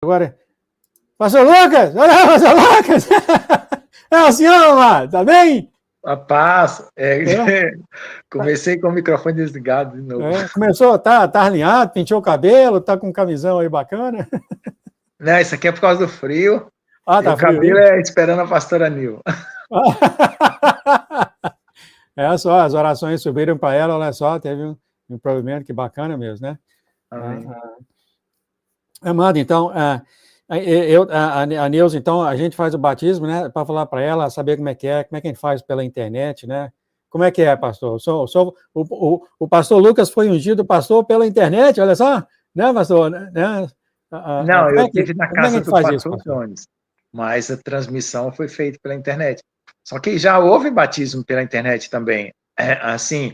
Agora, Pastor Lucas! Olha lá, Pastor Lucas! É o senhor, amado, tá bem? A paz. Comecei com o microfone desligado de novo. Começou, tá alinhado, pintou o cabelo, tá com um camisão aí bacana. Não, isso aqui é por causa do frio. Ah, E tá o frio cabelo aí? é esperando a pastora Nil. É só, as orações subiram para ela, olha só, teve um provimento que bacana mesmo, né? Amém. Amado, então, a Neuza, então, a gente faz o batismo, né, para falar para ela, saber como é que a gente faz pela internet, né? Como é que é, pastor? O pastor Lucas foi ungido pastor pela internet, olha só, né, pastor? Né? Não, eu Como estive na é que a casa gente do faz isso, pastor pastor? Jones, mas a transmissão foi feita pela internet. Só que já houve batismo pela internet também. Assim,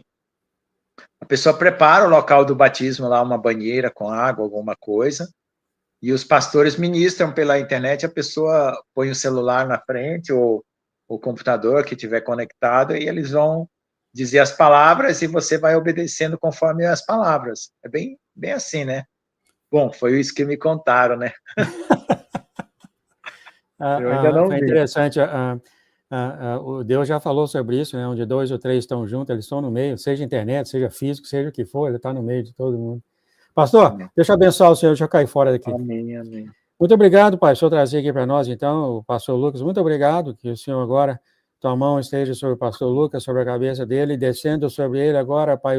a pessoa prepara o local do batismo lá, uma banheira com água, alguma coisa, e os pastores ministram pela internet, a pessoa põe o celular na frente ou o computador que estiver conectado e eles vão dizer as palavras e você vai obedecendo conforme as palavras. É bem assim, né? Bom, foi isso que me contaram, né? Eu ainda não Foi vi. interessante, o Deus já falou sobre isso, né? Onde dois ou três estão juntos, eles estão no meio, seja internet, seja físico, seja o que for, ele está no meio de todo mundo. Pastor, Amém, deixa eu abençoar o senhor, deixa eu cair fora daqui. amém. Amém. Muito obrigado, Pai, o senhor trazer aqui para nós, então, o pastor Lucas, muito obrigado, que o senhor agora, tua mão esteja sobre o pastor Lucas, sobre a cabeça dele, descendo sobre ele agora, Pai,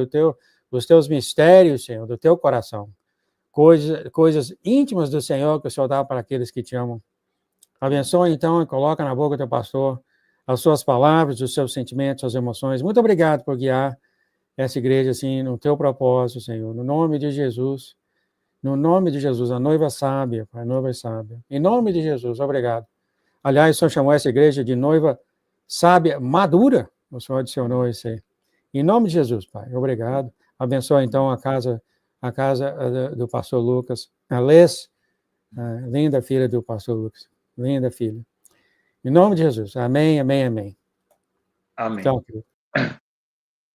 os teus mistérios, Senhor, do teu coração, coisas íntimas do Senhor que o Senhor dá para aqueles que te amam. Abençoa, então, e coloca na boca do teu pastor as suas palavras, os seus sentimentos, as emoções. Muito obrigado por guiar essa igreja, assim, no teu propósito, Senhor, no nome de Jesus. No nome de Jesus, a noiva sábia, Pai, a noiva sábia. Em nome de Jesus, obrigado. Aliás, o Senhor chamou essa igreja de noiva sábia, madura. O Senhor adicionou isso aí. Em nome de Jesus, Pai, obrigado. Abençoa, então, a casa do pastor Lucas. A Les, a linda filha do pastor Lucas. Linda filha. Em nome de Jesus. Amém, amém, amém. Amém. Tchau, querido.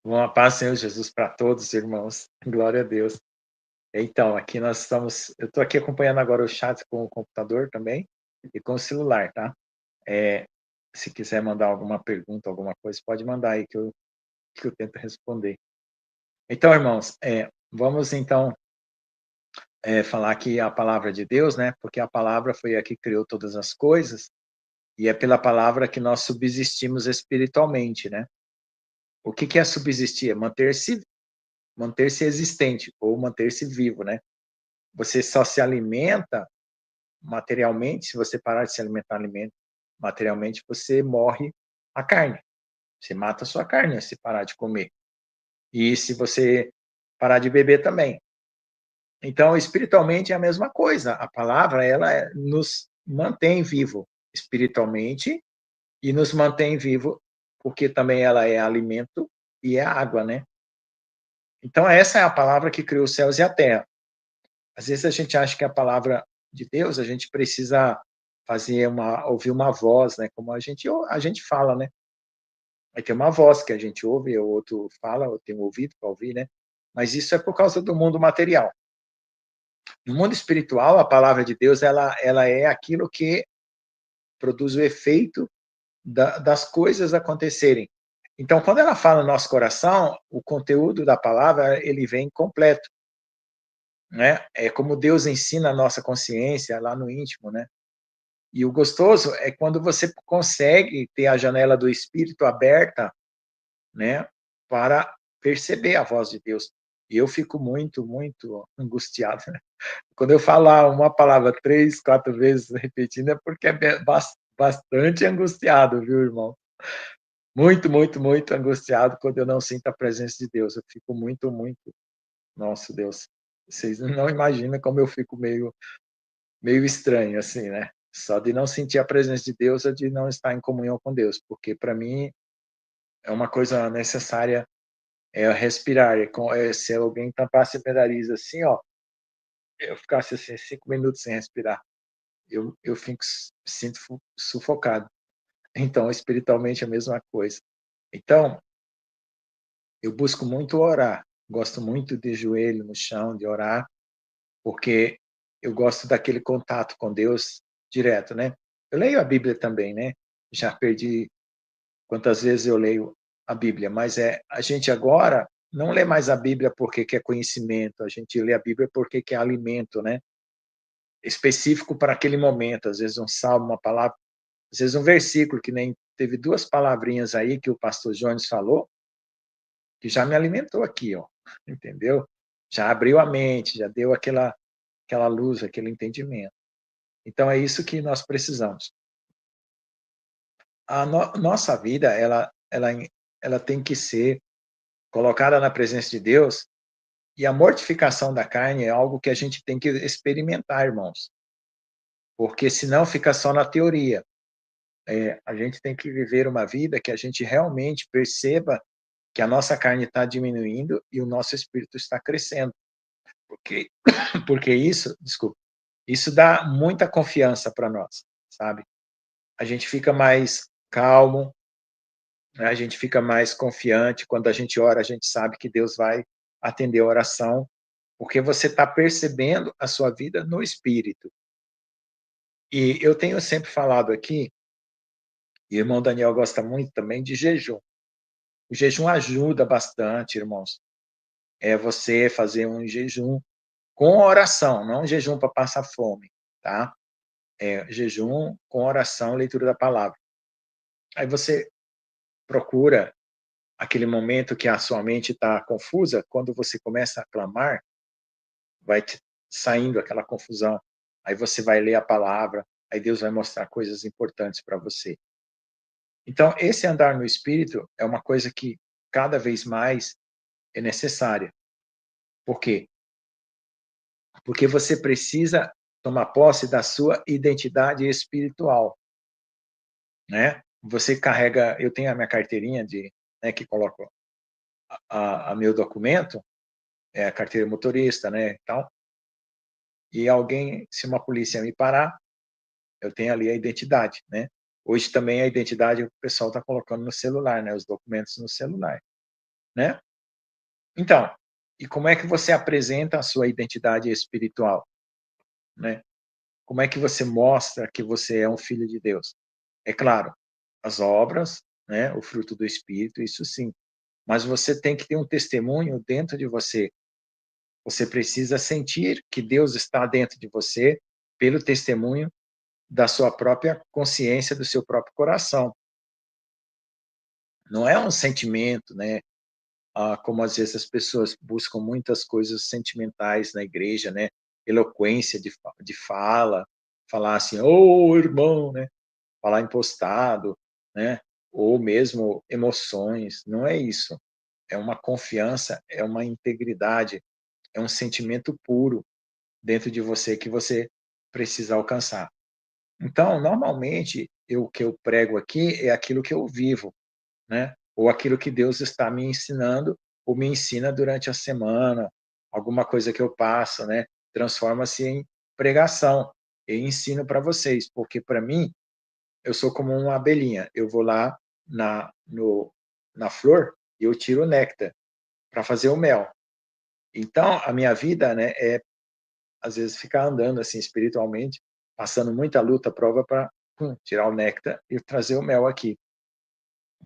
Bom, a paz, Senhor Jesus, para todos, irmãos. Glória a Deus. Então, aqui nós estamos. Eu estou aqui acompanhando agora o chat com o computador também e com o celular, tá? Se quiser mandar alguma pergunta, alguma coisa, pode mandar aí que eu tento responder. Então, irmãos, vamos então falar aqui a palavra de Deus, né? Porque a palavra foi a que criou todas as coisas e é pela palavra que nós subsistimos espiritualmente, né? O que é subsistir? Manter-se existente ou manter-se vivo, né? Você só se alimenta materialmente, se você parar de se alimentar materialmente, você morre a carne. Você mata a sua carne se parar de comer. E se você parar de beber também. Então, espiritualmente é a mesma coisa. A palavra, ela nos mantém vivo espiritualmente e nos mantém vivo porque também ela é alimento e é água, né? Então, essa é a palavra que criou os céus e a terra. Às vezes a gente acha que a palavra de Deus, a gente precisa ouvir uma voz, né? Como a gente fala, né? Aí tem uma voz que a gente ouve, o outro fala, eu tenho ouvido para ouvir, né? Mas isso é por causa do mundo material. No mundo espiritual, a palavra de Deus, ela é aquilo que produz o efeito das coisas acontecerem. Então, quando ela fala no nosso coração, o conteúdo da palavra, ele vem completo, né? É como Deus ensina a nossa consciência lá no íntimo, né? E o gostoso é quando você consegue ter a janela do espírito aberta, né, para perceber a voz de Deus. E eu fico muito, muito angustiado, né? Quando eu falar uma palavra 3, 4 vezes repetindo, é porque é bastante angustiado, viu, irmão? Muito, muito, muito angustiado quando eu não sinto a presença de Deus. Eu fico muito, muito. Nossa, Deus. Vocês não imaginam como eu fico meio estranho, assim, né? Só de não sentir a presença de Deus ou de não estar em comunhão com Deus, porque para mim é uma coisa necessária respirar. Se alguém tampasse a minha nariz assim, ó, eu ficasse assim 5 minutos sem respirar, eu sinto sufocado. Então, espiritualmente é a mesma coisa. Então, eu busco muito orar. Gosto muito de joelho no chão, de orar, porque eu gosto daquele contato com Deus direto, né? Eu leio a Bíblia também, né? Já perdi quantas vezes eu leio a Bíblia, mas a gente agora não lê mais a Bíblia porque quer conhecimento, a gente lê a Bíblia porque quer alimento, né? Específico para aquele momento, às vezes um salmo, uma palavra, às vezes um versículo que nem teve duas palavrinhas aí que o pastor Jones falou, que já me alimentou aqui, ó, entendeu? Já abriu a mente, já deu aquela luz, aquele entendimento. Então é isso que nós precisamos. Nossa vida, ela tem que ser colocada na presença de Deus, e a mortificação da carne é algo que a gente tem que experimentar, irmãos, porque senão fica só na teoria. A gente tem que viver uma vida que a gente realmente perceba que a nossa carne está diminuindo e o nosso espírito está crescendo. Porque, porque isso, desculpa, isso dá muita confiança para nós, sabe? A gente fica mais calmo, né? A gente fica mais confiante. Quando a gente ora, a gente sabe que Deus vai atender a oração, porque você está percebendo a sua vida no espírito. E eu tenho sempre falado aqui, e o irmão Daniel gosta muito também de jejum. O jejum ajuda bastante, irmãos. É você fazer um jejum com oração, não um jejum para passar fome, tá? Jejum com oração, leitura da palavra. Aí você procura aquele momento que a sua mente está confusa, quando você começa a clamar, vai saindo aquela confusão. Aí você vai ler a palavra, aí Deus vai mostrar coisas importantes para você. Então, esse andar no Espírito é uma coisa que cada vez mais é necessária. Por quê? Porque você precisa tomar posse da sua identidade espiritual, né? Você carrega, eu tenho a minha carteirinha né, que coloco a meu documento, é a carteira motorista, né? Então, e alguém, se uma polícia me parar, eu tenho ali a identidade, né? Hoje também a identidade o pessoal está colocando no celular, né? Os documentos no celular, né? Então, e como é que você apresenta a sua identidade espiritual, né? Como é que você mostra que você é um filho de Deus? É claro, as obras, né? O fruto do Espírito, isso sim. Mas você tem que ter um testemunho dentro de você. Você precisa sentir que Deus está dentro de você pelo testemunho da sua própria consciência, do seu próprio coração. Não é um sentimento, né? Como às vezes as pessoas buscam muitas coisas sentimentais na igreja, né? Eloquência de fala, falar assim, ô oh, irmão, né? Falar impostado, né? Ou mesmo emoções. Não é isso. É uma confiança, é uma integridade, é um sentimento puro dentro de você que você precisa alcançar. Então, normalmente, o que eu prego aqui é aquilo que eu vivo, né? Ou aquilo que Deus está me ensinando, ou me ensina durante a semana, alguma coisa que eu passo, né? Transforma-se em pregação. Eu ensino para vocês, porque para mim, eu sou como uma abelhinha. Eu vou lá na, no, na flor e eu tiro o néctar para fazer o mel. Então, a minha vida, né, às vezes, ficar andando assim espiritualmente, passando muita luta, prova para tirar o néctar e trazer o mel aqui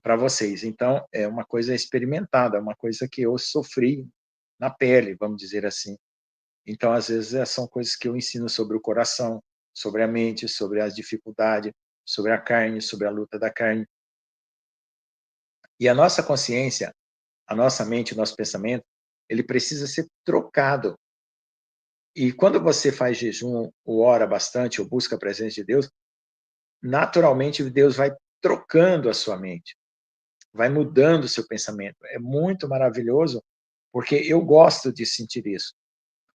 para vocês. Então, é uma coisa experimentada, é uma coisa que eu sofri na pele, vamos dizer assim. Então, às vezes, são coisas que eu ensino sobre o coração, sobre a mente, sobre as dificuldades, sobre a carne, sobre a luta da carne. E a nossa consciência, a nossa mente, o nosso pensamento, ele precisa ser trocado. E quando você faz jejum, ou ora bastante, ou busca a presença de Deus, naturalmente Deus vai trocando a sua mente, vai mudando o seu pensamento. É muito maravilhoso, porque eu gosto de sentir isso.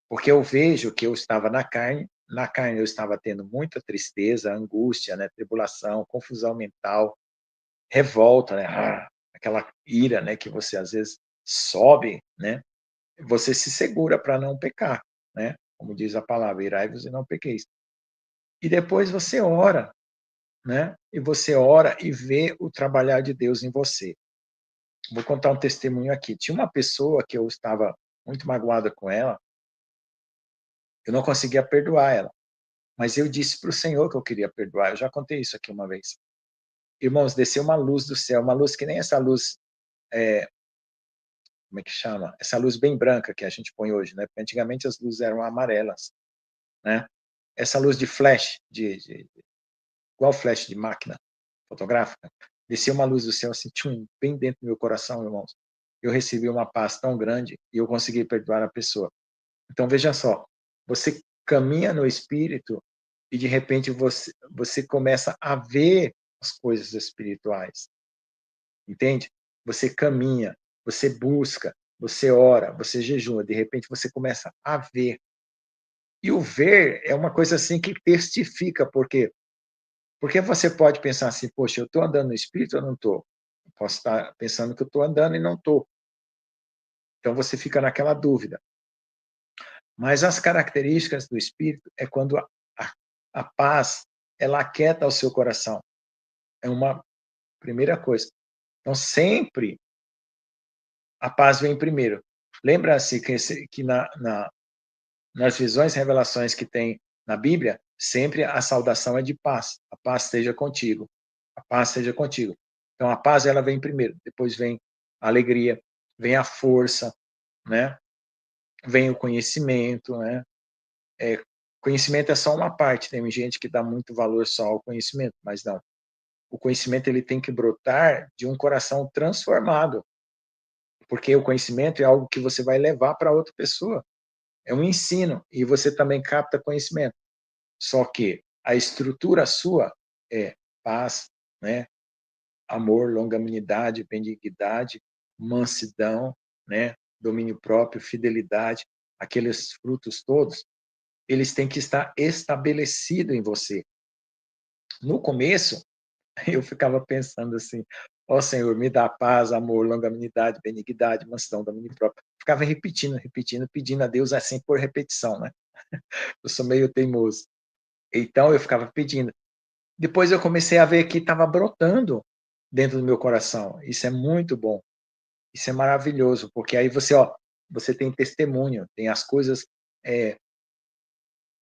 Porque eu vejo que eu estava na carne eu estava tendo muita tristeza, angústia, né, tribulação, confusão mental, revolta, né, aquela ira, né, que você às vezes sobe, né, você se segura para não pecar, né, como diz a palavra, irai-vos e não pequeis. E depois você ora, né, e você ora e vê o trabalhar de Deus em você. Vou contar um testemunho aqui. Tinha uma pessoa que eu estava muito magoada com ela, Eu não conseguia perdoar ela. Mas eu disse para o Senhor que eu queria perdoar. Eu já contei isso aqui uma vez. Irmãos, desceu uma luz do céu, uma luz que nem essa luz, como é que chama? Essa luz bem branca que a gente põe hoje, né? Porque antigamente as luzes eram amarelas, né? Essa luz de flash, igual flash de máquina fotográfica, desceu uma luz do céu assim, tchum, bem dentro do meu coração, irmãos. Eu recebi uma paz tão grande e eu consegui perdoar a pessoa. Então veja só, você caminha no Espírito e de repente você começa a ver as coisas espirituais, entende? Você caminha, você busca, você ora, você jejua, de repente você começa a ver. E o ver é uma coisa assim que testifica, porque você pode pensar assim, poxa, eu estou andando no Espírito ou não estou? Posso estar pensando que eu estou andando e não estou. Então você fica naquela dúvida. Mas as características do Espírito é quando a paz, ela aquieta o seu coração. É uma primeira coisa. Então, sempre a paz vem primeiro. Lembra-se que nas visões e revelações que tem na Bíblia, sempre a saudação é de paz. A paz esteja contigo. A paz esteja contigo. Então, a paz, ela vem primeiro. Depois vem a alegria, vem a força, né? Vem o conhecimento, né? Conhecimento é só uma parte. Tem gente que dá muito valor só ao conhecimento, mas não. O conhecimento ele tem que brotar de um coração transformado, porque o conhecimento é algo que você vai levar para outra pessoa. É um ensino e você também capta conhecimento. Só que a estrutura sua é paz, né? Amor, longanimidade, benignidade, mansidão, né? Domínio próprio, fidelidade, aqueles frutos todos, eles têm que estar estabelecidos em você. No começo, eu ficava pensando assim, ó Senhor, me dá paz, amor, longanimidade, benignidade, mansidão, domínio próprio. Ficava repetindo, repetindo, pedindo a Deus assim por repetição, né? Eu sou meio teimoso. Então eu ficava pedindo. Depois eu comecei a ver que estava brotando dentro do meu coração. Isso é muito bom. Isso é maravilhoso, porque aí você, ó, você tem testemunho, tem as coisas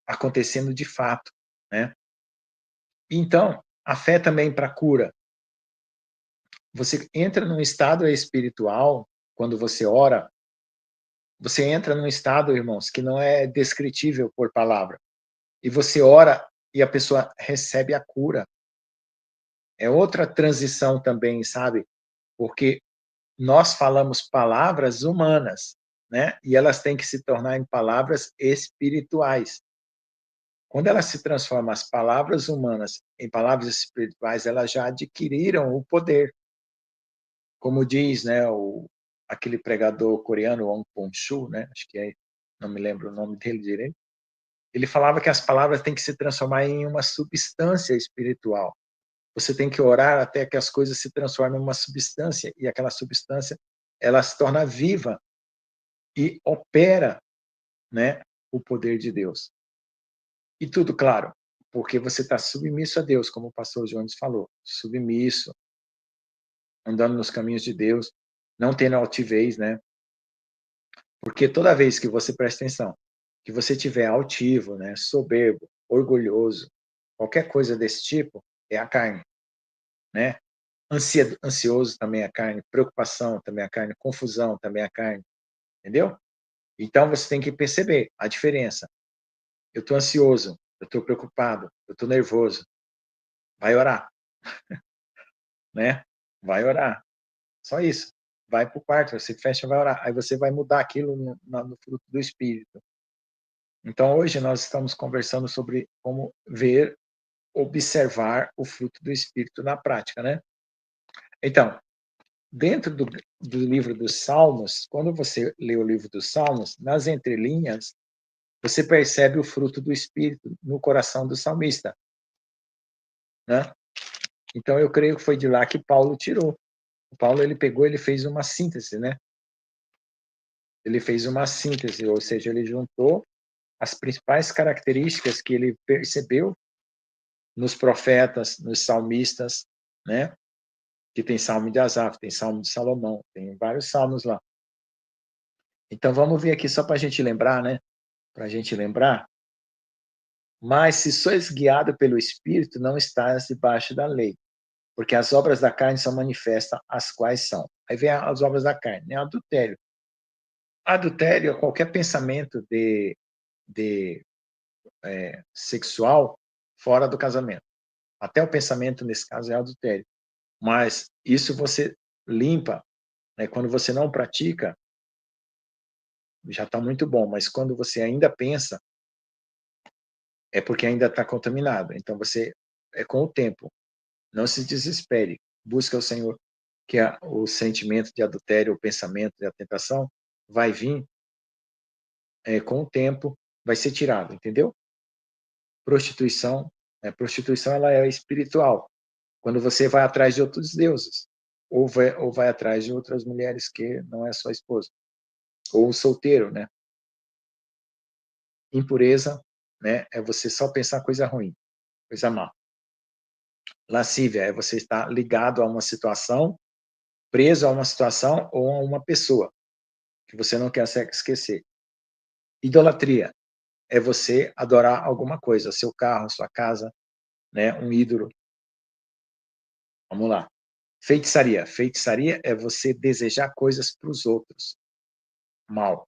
acontecendo de fato, né? Então, a fé também para cura. Você entra num estado espiritual, quando você ora, você entra num estado, irmãos, que não é descritível por palavra. E você ora e a pessoa recebe a cura. É outra transição também, sabe? Porque nós falamos palavras humanas, né? E elas têm que se tornar em palavras espirituais. Quando elas se transformam as palavras humanas em palavras espirituais, elas já adquiriram o poder. Como diz, né, aquele pregador coreano, Won Pong-shu, né? Acho que é, não me lembro o nome dele direito. Ele falava que as palavras têm que se transformar em uma substância espiritual. Você tem que orar até que as coisas se transformem em uma substância, e aquela substância ela se torna viva e opera, né, o poder de Deus. E tudo, claro, porque você está submisso a Deus, como o pastor Jones falou, submisso, andando nos caminhos de Deus, não tendo altivez, né? Porque toda vez que você presta atenção, que você tiver altivo, né, soberbo, orgulhoso, qualquer coisa desse tipo, é a carne, né? Ansioso também é a carne, preocupação também é a carne, confusão também é a carne, entendeu? Então você tem que perceber a diferença. Eu estou ansioso, eu estou preocupado, eu estou nervoso. Vai orar, né? Vai orar. Só isso. Vai para o quarto, você fecha, vai orar. Aí você vai mudar aquilo no fruto do Espírito. Então hoje nós estamos conversando sobre como ver, observar o fruto do Espírito na prática, né? Então, dentro do livro dos Salmos, quando você lê o livro dos Salmos, nas entrelinhas, você percebe o fruto do Espírito no coração do salmista, né? Então eu creio que foi de lá que Paulo tirou. O Paulo ele pegou, ele fez uma síntese, né? Ele fez uma síntese, ou seja, ele juntou as principais características que ele percebeu nos profetas, nos salmistas, né? Que tem salmo de Asaf, tem salmo de Salomão, tem vários salmos lá. Então vamos ver aqui só para a gente lembrar, né? Para a gente lembrar Mas se sois guiado pelo Espírito, não estás debaixo da lei. Porque as obras da carne são manifestas, as quais são. Aí vem as obras da carne, né? Adultério. Adultério é qualquer pensamento de sexual fora do casamento. Até o pensamento, nesse caso, é adultério. Mas isso você limpa, né? Quando você não pratica, já está muito bom. Mas quando você ainda pensa, é porque ainda está contaminado. Então você, é com o tempo. Não se desespere. Busca o Senhor, que o sentimento de adultério, o pensamento de tentação, vai vir com o tempo, vai ser tirado, entendeu? Prostituição, prostituição ela é espiritual. Quando você vai atrás de outros deuses, ou vai atrás de outras mulheres que não é sua esposa, ou solteiro, né? Impureza, né? É você só pensar coisa ruim, coisa má. Lascívia é você estar ligado a uma situação, preso a uma situação ou a uma pessoa que você não quer esquecer. Idolatria é você adorar alguma coisa, seu carro, sua casa, né? Um ídolo. Vamos lá. Feitiçaria. Feitiçaria é você desejar coisas para os outros, mal.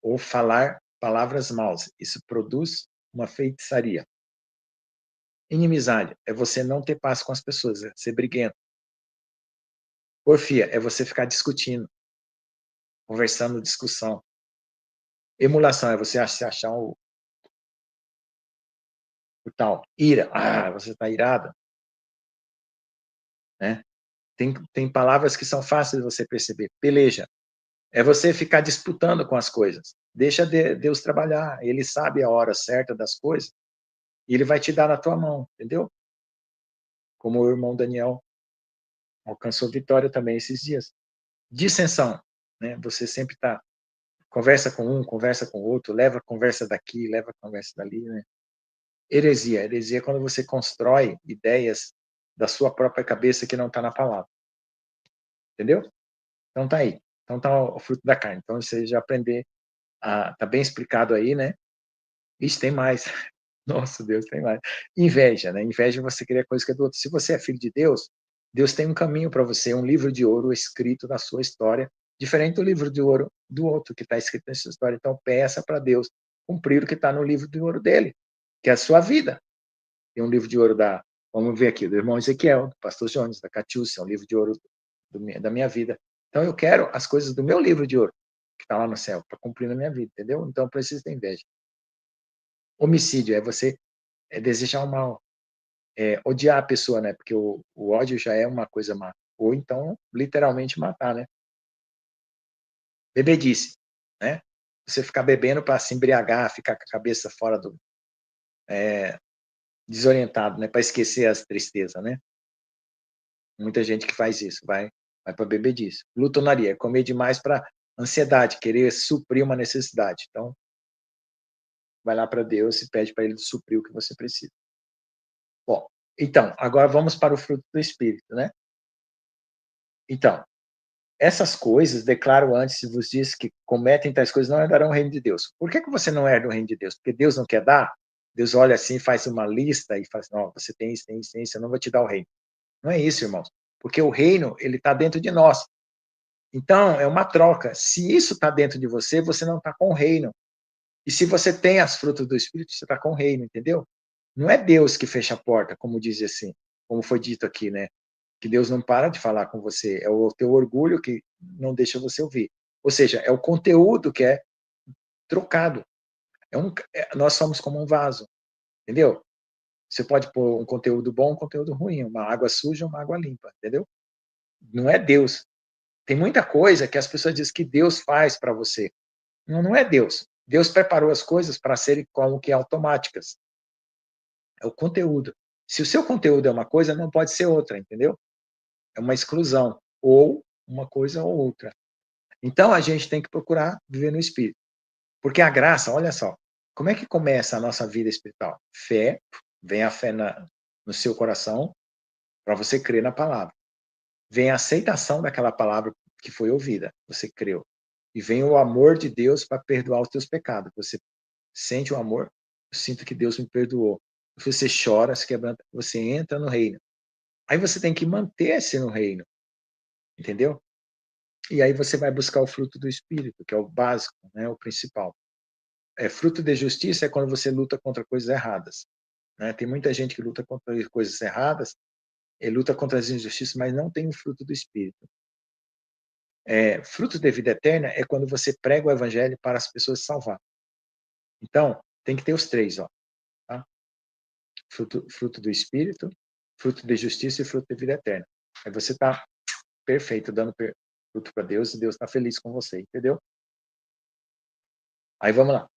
Ou falar palavras maus. Isso produz uma feitiçaria. Inimizade é você não ter paz com as pessoas, é ser briguento. Porfia é você ficar discutindo, conversando, discussão. Emulação é você se achar o tal. Ira, você está irado. Né? Tem palavras que são fáceis de você perceber. Peleja é você ficar disputando com as coisas. Deixa Deus trabalhar. Ele sabe a hora certa das coisas e ele vai te dar na tua mão, entendeu? Como o irmão Daniel alcançou vitória também esses dias. Dissensão, né? Você sempre está conversa com um, conversa com o outro, leva a conversa daqui, leva a conversa dali, né? Heresia. Heresia é quando você constrói ideias da sua própria cabeça que não está na palavra. Entendeu? Então tá aí. Então tá o fruto da carne. Então você já aprender tá bem explicado aí, né? Isso tem mais. Nossa, Deus, tem mais. Inveja, né? Inveja é você querer coisa que é do outro. Se você é filho de Deus, Deus tem um caminho para você, um livro de ouro escrito na sua história, diferente do livro de ouro do outro que está escrito nessa história. Então peça para Deus cumprir o que está no livro de ouro dele, que é a sua vida. Tem um livro de ouro vamos ver aqui, do irmão Ezequiel, do pastor Jones, da Catiúcia, é um livro de ouro da minha vida. Então eu quero as coisas do meu livro de ouro, que está lá no céu, para cumprir na minha vida, entendeu? Então eu preciso ter inveja. Homicídio é você desejar o mal, odiar a pessoa, né? Porque o ódio já é uma coisa má. Ou então, literalmente, matar, né? Bebedice, né? Você ficar bebendo para se embriagar, ficar com a cabeça fora do... desorientado, né? Para esquecer as tristezas, né? Muita gente que faz isso, vai para bebedice. Glutonaria, comer demais para ansiedade, querer suprir uma necessidade. Então, vai lá para Deus e pede para ele suprir o que você precisa. Bom, então, agora vamos para o fruto do Espírito, né? Então, essas coisas, declaro antes, vos disse que cometem tais coisas, não herdarão o reino de Deus. Por que você não herda o reino de Deus? Porque Deus não quer dar? Deus olha assim, faz uma lista e faz, não, você tem isso, tem isso, tem isso, eu não vou te dar o reino. Não é isso, irmãos. Porque o reino, ele está dentro de nós. Então, é uma troca. Se isso está dentro de você, você não está com o reino. E se você tem as frutas do Espírito, você está com o reino, entendeu? Não é Deus que fecha a porta, como diz assim, como foi dito aqui, né? Que Deus não para de falar com você, é o teu orgulho que não deixa você ouvir. Ou seja, é o conteúdo que é trocado. Nós somos como um vaso, entendeu? Você pode pôr um conteúdo bom, um conteúdo ruim, uma água suja, uma água limpa, entendeu? Não é Deus. Tem muita coisa que as pessoas dizem que Deus faz para você. Não, não é Deus. Deus preparou as coisas para serem como que automáticas. É o conteúdo. Se o seu conteúdo é uma coisa, não pode ser outra, entendeu? É uma exclusão. Ou uma coisa ou outra. Então a gente tem que procurar viver no Espírito. Porque a graça, olha só, como é que começa a nossa vida espiritual? Fé, vem a fé no seu coração, para você crer na palavra. Vem a aceitação daquela palavra que foi ouvida, você creu. E vem o amor de Deus para perdoar os teus pecados. Você sente o amor, eu sinto que Deus me perdoou. Você chora, se quebranta, você entra no reino. Aí você tem que manter-se no reino, entendeu? E aí você vai buscar o fruto do Espírito, que é o básico, né, o principal. Fruto de justiça é quando você luta contra coisas erradas. Né? Tem muita gente que luta contra coisas erradas, luta contra as injustiças, mas não tem o fruto do Espírito. Fruto de vida eterna é quando você prega o evangelho para as pessoas se salvar. Então, tem que ter os três, ó. Tá? Fruto do Espírito, fruto de justiça e fruto de vida eterna. Aí você está perfeito, dando fruto para Deus e Deus está feliz com você, entendeu? Aí vamos lá.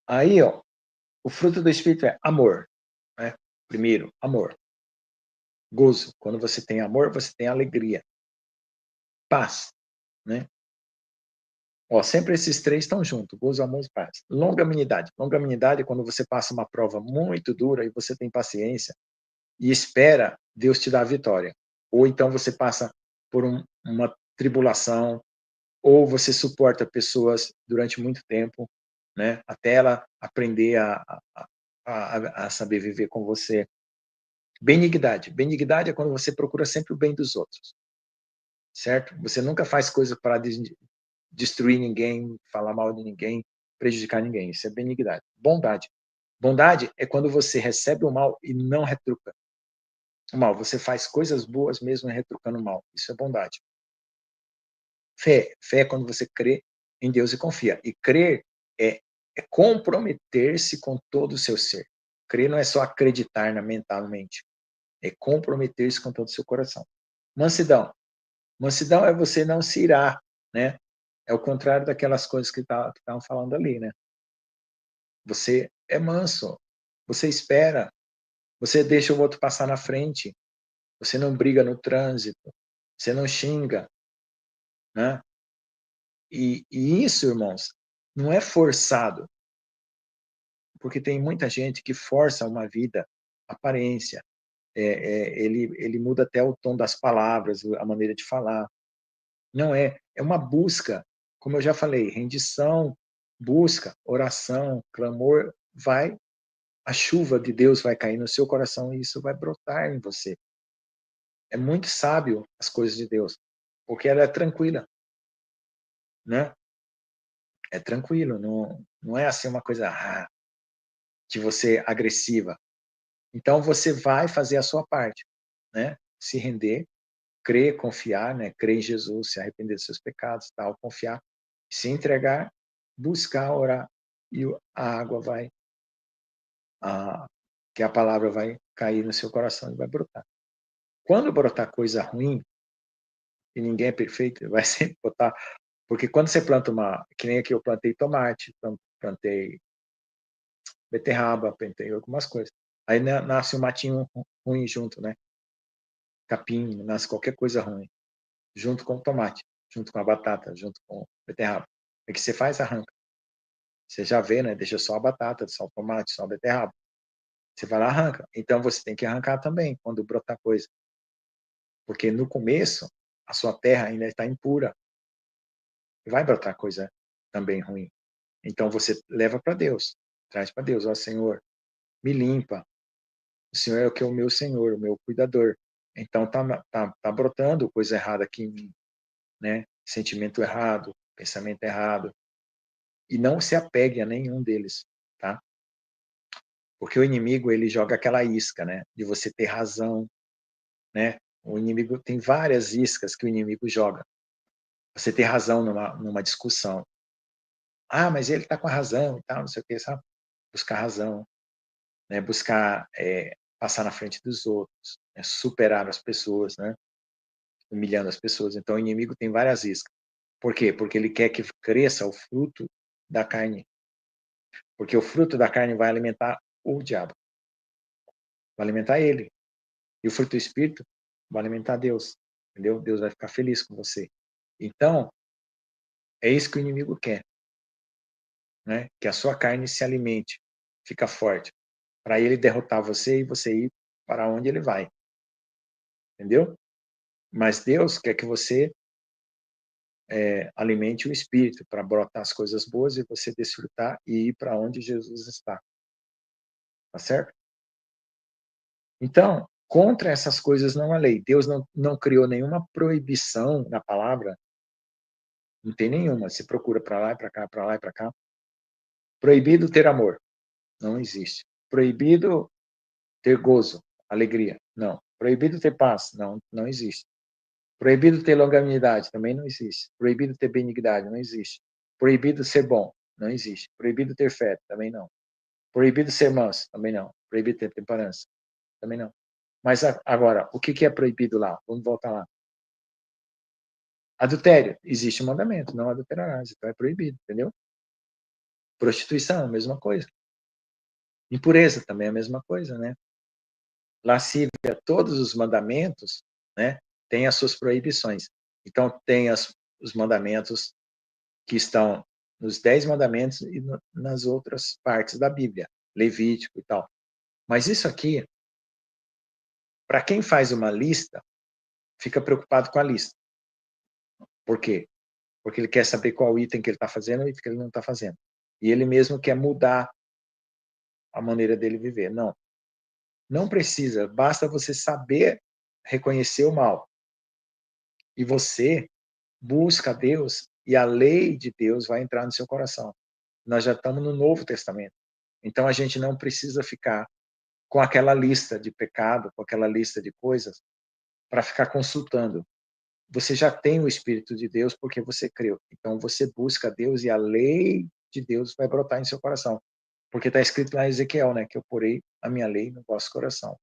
Aí, ó, o fruto do Espírito é amor. Né? Primeiro, amor. Gozo. Quando você tem amor, você tem alegria. Paz. Né? Ó, sempre esses três estão juntos, gozo, amor e paz. Longanimidade. Longanimidade é quando você passa uma prova muito dura e você tem paciência e espera Deus te dar a vitória. Ou então você passa por uma tribulação, ou você suporta pessoas durante muito tempo, né? Até ela aprender a saber viver com você. Benignidade. Benignidade é quando você procura sempre o bem dos outros, certo? Você nunca faz coisa para destruir ninguém, falar mal de ninguém, prejudicar ninguém. Isso é benignidade. Bondade. Bondade é quando você recebe o mal e não retruca o mal. Você faz coisas boas mesmo retrucando o mal. Isso é bondade. Fé. Fé é quando você crê em Deus e confia. E crer é comprometer-se com todo o seu ser. Crer não é só acreditar mentalmente. É comprometer-se com todo o seu coração. Mansidão. Mansidão é você não se irar, né? É o contrário daquelas coisas que estavam falando ali, né? Você é manso, você espera, você deixa o outro passar na frente, você não briga no trânsito, você não xinga, né? E isso, irmãos, não é forçado, porque tem muita gente que força uma vida, aparência, ele muda até o tom das palavras, a maneira de falar. Não é uma busca, como eu já falei, rendição, busca, oração, clamor, a chuva de Deus vai cair no seu coração e isso vai brotar em você. É muito sábio as coisas de Deus, porque ela é tranquila, né? É tranquilo, não é assim uma coisa de você agressiva. Então você vai fazer a sua parte, né? Se render, crer, confiar, né? Crer em Jesus, se arrepender dos seus pecados, tal, confiar, se entregar, buscar, orar e a água que a palavra vai cair no seu coração e vai brotar. Quando brotar coisa ruim, e ninguém é perfeito, vai sempre botar, porque quando você planta que nem aqui eu plantei tomate, plantei beterraba, plantei algumas coisas. Aí nasce um matinho ruim junto, né? Capim, nasce qualquer coisa ruim, junto com o tomate, junto com a batata, junto com a beterraba. O que você faz? Arranca. Você já vê, né? Deixa só a batata, só o tomate, só a beterraba. Você vai lá, arranca. Então você tem que arrancar também quando brotar coisa. Porque no começo, a sua terra ainda está impura. Vai brotar coisa também ruim. Então você leva para Deus, traz para Deus, ó Senhor, me limpa. O Senhor é o que é o meu Senhor, o meu cuidador. Então tá brotando coisa errada aqui em mim, né? Sentimento errado, pensamento errado. E não se apegue a nenhum deles, tá? Porque o inimigo, ele joga aquela isca, né? De você ter razão, né? O inimigo tem várias iscas que o inimigo joga. Você ter razão numa discussão. Ah, mas ele tá com a razão e tal, não sei o que, sabe? Buscar razão, né? Buscar passar na frente dos outros, né? Superar as pessoas, né? Humilhando as pessoas. Então, o inimigo tem várias iscas. Por quê? Porque ele quer que cresça o fruto da carne. Porque o fruto da carne vai alimentar o diabo. Vai alimentar ele. E o fruto do Espírito vai alimentar Deus. Entendeu? Deus vai ficar feliz com você. Então, é isso que o inimigo quer. Né? Que a sua carne se alimente, fica forte. Para ele derrotar você e você ir para onde ele vai. Entendeu? Mas Deus quer que você alimente o espírito para brotar as coisas boas e você desfrutar e ir para onde Jesus está. Tá certo? Então, contra essas coisas não há lei. Deus não criou nenhuma proibição na palavra. Não tem nenhuma. Você procura para lá e para cá, para lá e para cá. Proibido ter amor. Não existe. Proibido ter gozo, alegria. Não. Proibido ter paz. Não, não existe. Proibido ter longanimidade. Também não existe. Proibido ter benignidade. Não existe. Proibido ser bom. Não existe. Proibido ter fé. Também não. Proibido ser manso. Também não. Proibido ter temperança. Também não. Mas agora, o que é proibido lá? Vamos voltar lá. Adultério. Existe um mandamento. Não adulterarás. Então é proibido. Entendeu? Prostituição. Mesma coisa. Impureza também é a mesma coisa, né? Lascívia, todos os mandamentos, né, têm as suas proibições. Então, tem os mandamentos que estão nos 10 mandamentos e nas outras partes da Bíblia, Levítico e tal. Mas isso aqui, para quem faz uma lista, fica preocupado com a lista. Por quê? Porque ele quer saber qual item que ele está fazendo e o item que ele não está fazendo. E ele mesmo quer mudar a maneira dele viver. Não. Não precisa, basta você saber reconhecer o mal. E você busca Deus e a lei de Deus vai entrar no seu coração. Nós já estamos no Novo Testamento. Então a gente não precisa ficar com aquela lista de pecado, com aquela lista de coisas, para ficar consultando. Você já tem o Espírito de Deus porque você creu. Então você busca Deus e a lei de Deus vai brotar em seu coração. Porque está escrito lá em Ezequiel, né, que eu porei a minha lei no vosso coração.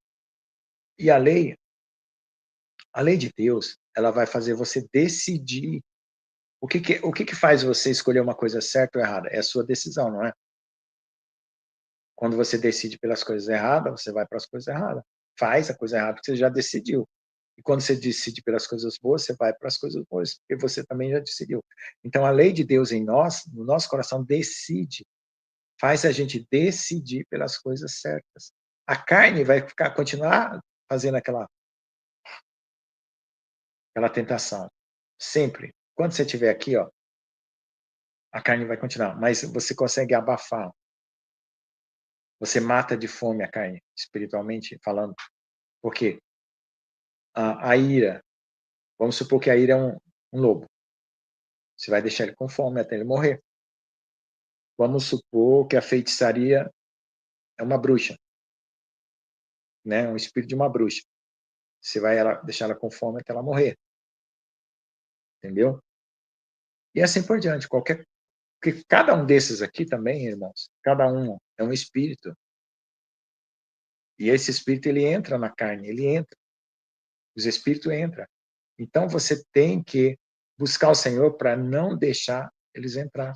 E a lei de Deus, ela vai fazer você decidir. O que faz você escolher uma coisa certa ou errada? É a sua decisão, não é? Quando você decide pelas coisas erradas, você vai para as coisas erradas. Faz a coisa errada porque você já decidiu. E quando você decide pelas coisas boas, você vai para as coisas boas, porque você também já decidiu. Então, a lei de Deus em nós, no nosso coração, decide. Faz a gente decidir pelas coisas certas. A carne vai continuar fazendo aquela tentação. Sempre. Quando você estiver aqui, ó, a carne vai continuar. Mas você consegue abafar. Você mata de fome a carne, espiritualmente falando. Por quê? A ira, vamos supor que a ira é um lobo. Você vai deixar ele com fome até ele morrer. Vamos supor que a feitiçaria é uma bruxa, né? Um espírito de uma bruxa. Você vai deixar ela com fome até ela morrer. Entendeu? E assim por diante. Porque cada um desses aqui também, irmãos, cada um é um espírito. E esse espírito, ele entra na carne, ele entra. Os espíritos entram. Então, você tem que buscar o Senhor para não deixar eles entrar.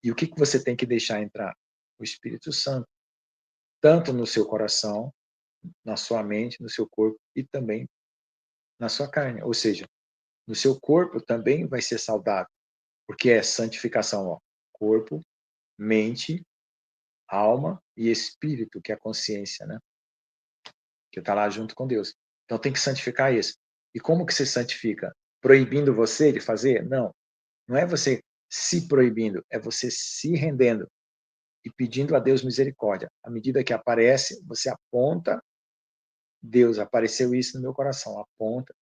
E o que você tem que deixar entrar? O Espírito Santo. Tanto no seu coração, na sua mente, no seu corpo e também na sua carne. Ou seja, no seu corpo também vai ser saudável. Porque é santificação, ó. Corpo, mente, alma e espírito, que é a consciência, né? Que está lá junto com Deus. Então tem que santificar isso. E como que se santifica? Proibindo você de fazer? Não. Não é você se proibindo, é você se rendendo e pedindo a Deus misericórdia. À medida que aparece, você aponta, Deus, apareceu isso no meu coração, aponta,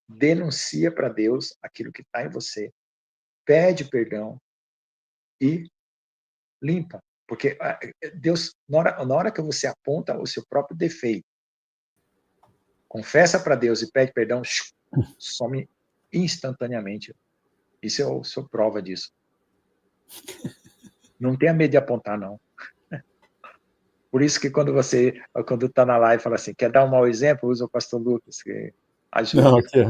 denuncia para Deus aquilo que está em você, pede perdão e limpa. Porque Deus, na hora que você aponta o seu próprio defeito, confessa para Deus e pede perdão, some instantaneamente. Isso eu sou prova disso. Não tenha medo de apontar, não. Por isso que quando está na live, fala assim, quer dar um mau exemplo, usa o pastor Lucas, que ajuda. Não, aqui.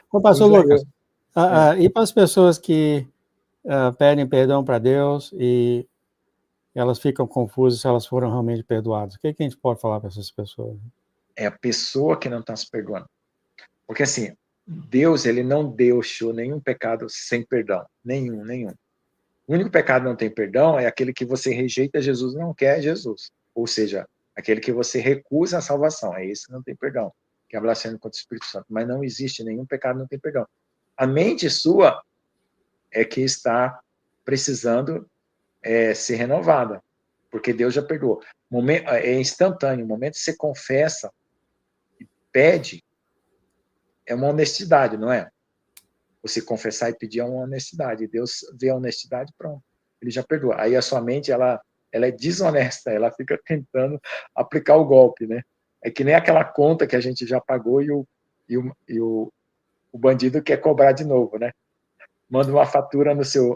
Ô, pastor Usa Lucas, eu. e para as pessoas que pedem perdão para Deus e elas ficam confusas se elas foram realmente perdoadas, o que a gente pode falar para essas pessoas? É a pessoa que não está se perdoando. Porque assim, Deus, ele não deixou nenhum pecado sem perdão. Nenhum. O único pecado que não tem perdão é aquele que você rejeita Jesus e não quer Jesus. Ou seja, aquele que você recusa a salvação. É esse que não tem perdão. Que é blasfêmia contra o Espírito Santo. Mas não existe nenhum pecado que não tem perdão. A mente sua é que está precisando ser renovada, porque Deus já perdoou. É instantâneo, o momento que você confessa e pede, é uma honestidade, não é? Você confessar e pedir é uma honestidade. Deus vê a honestidade, pronto. Ele já perdoa. Aí a sua mente, ela é desonesta, ela fica tentando aplicar o golpe, né? É que nem aquela conta que a gente já pagou e o bandido quer cobrar de novo, né? Manda uma fatura no seu...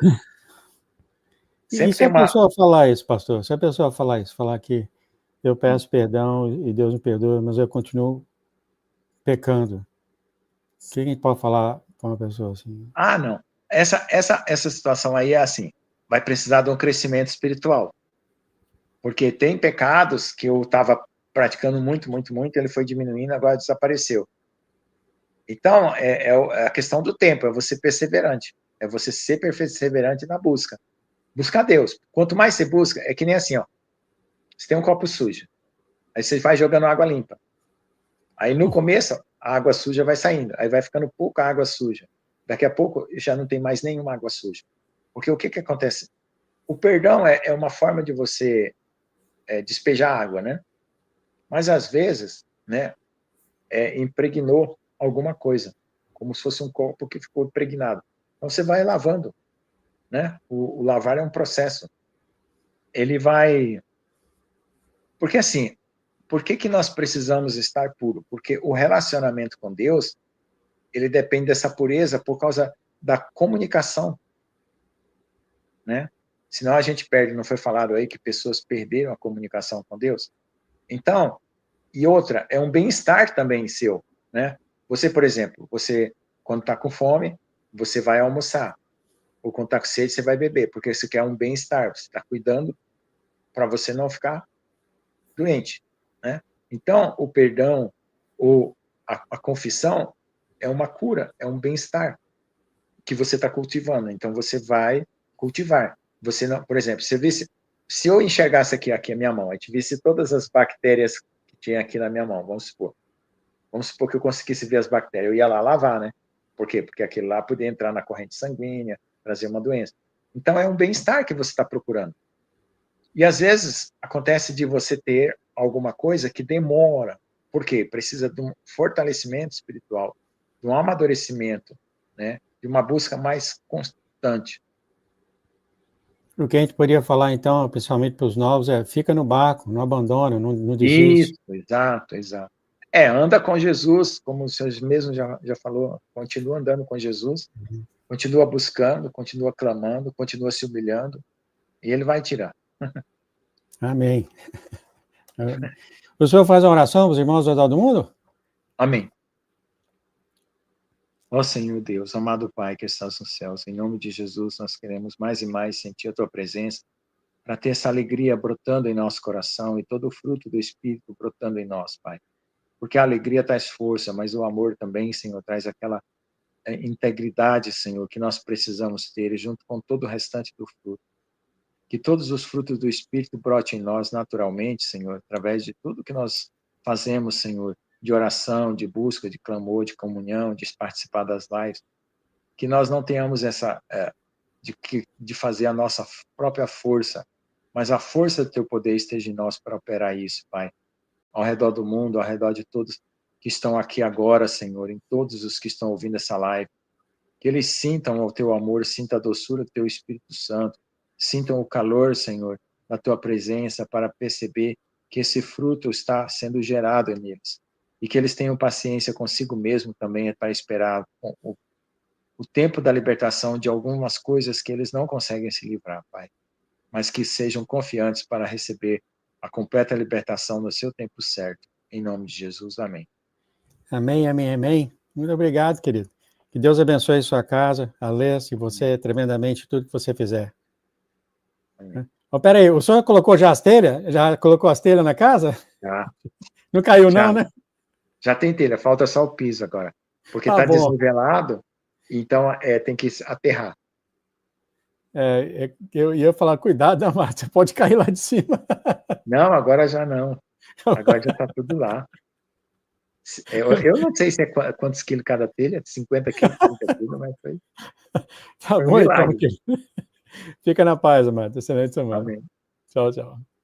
E Sempre se tem a uma... pessoa falar isso, pastor? Se a pessoa falar isso, falar que eu peço perdão e Deus me perdoa, mas eu continuo pecando. O que a gente pode falar para uma pessoa assim? Ah, não. Essa situação aí é assim, vai precisar de um crescimento espiritual. Porque tem pecados que eu estava praticando muito, muito, muito, ele foi diminuindo, agora desapareceu. Então, é a questão do tempo, é você perseverante, é você ser perseverante na busca. Buscar Deus. Quanto mais você busca, é que nem assim, ó. Você tem um copo sujo, aí você vai jogando água limpa. Aí no começo, a água suja vai saindo, aí vai ficando pouca água suja. Daqui a pouco já não tem mais nenhuma água suja. Porque o que acontece? O perdão é uma forma de você despejar água, né? Mas às vezes, né, impregnou alguma coisa, como se fosse um copo que ficou impregnado. Então você vai lavando, né? O lavar é um processo. Ele vai... Porque assim, por que nós precisamos estar puro? Porque o relacionamento com Deus, ele depende dessa pureza por causa da comunicação, né? Senão a gente perde, não foi falado aí que pessoas perderam a comunicação com Deus? Então, e outra, é um bem-estar também seu, né? Você, por exemplo, você, quando está com fome, você vai almoçar. Ou quando está com sede, você vai beber, porque você quer um bem-estar, você está cuidando para você não ficar doente, né? Então, o perdão ou a confissão é uma cura, é um bem-estar que você está cultivando. Então, você vai cultivar. Você não, por exemplo, você vê se eu enxergasse aqui a minha mão, e visse todas as bactérias que tinha aqui na minha mão, vamos supor que eu conseguisse ver as bactérias, eu ia lá lavar, né? Por quê? Porque aquele lá podia entrar na corrente sanguínea, trazer uma doença. Então, é um bem-estar que você está procurando. E, às vezes, acontece de você ter alguma coisa que demora. Por quê? Precisa de um fortalecimento espiritual, de um amadurecimento, né? De uma busca mais constante. O que a gente poderia falar, então, principalmente para os novos, é fica no barco, não abandona, não desiste. Isso, exato, exato. Anda com Jesus, como o senhor mesmo já falou, continua andando com Jesus, continua buscando, continua clamando, continua se humilhando, e ele vai tirar. Amém. O senhor faz a oração para os irmãos do redor do mundo? Amém. Ó Senhor Deus, amado Pai que estás nos céus, em nome de Jesus, nós queremos mais e mais sentir a Tua presença, para ter essa alegria brotando em nosso coração e todo o fruto do Espírito brotando em nós, Pai. Porque a alegria traz força, mas o amor também, Senhor, traz aquela integridade, Senhor, que nós precisamos ter, e junto com todo o restante do fruto. Que todos os frutos do Espírito brotem em nós naturalmente, Senhor, através de tudo que nós fazemos, Senhor, de oração, de busca, de clamor, de comunhão, de participar das lives. Que nós não tenhamos essa de fazer a nossa própria força, mas a força do Teu poder esteja em nós para operar isso, Pai. Ao redor do mundo, ao redor de todos que estão aqui agora, Senhor, em todos os que estão ouvindo essa live, que eles sintam o Teu amor, sintam a doçura do Teu Espírito Santo, sintam o calor, Senhor, da Tua presença para perceber que esse fruto está sendo gerado neles. E que eles tenham paciência consigo mesmo também para esperar o tempo da libertação de algumas coisas que eles não conseguem se livrar, Pai. Mas que sejam confiantes para receber a completa libertação no seu tempo certo. Em nome de Jesus, amém. Amém, amém, amém. Muito obrigado, querido. Que Deus abençoe sua casa, a Alessa e você tremendamente tudo que você fizer. Oh, peraí, o senhor colocou já as telhas? Já colocou as telhas na casa? Já. Não caiu Já. não, né? Já tem telha, falta só o piso agora. Porque Tá está bom. desnivelado, então tem que aterrar. Eu ia falar, cuidado, Amado, você pode cair lá de cima. Não, agora já não. Agora já está tudo lá. Eu não sei se quantos quilos cada telha, 50 quilos, 30 quilos, mas foi Tá um bom então, milagre. querido. Fica na paz, amado. Excelente semana. Amém. Tchau, tchau.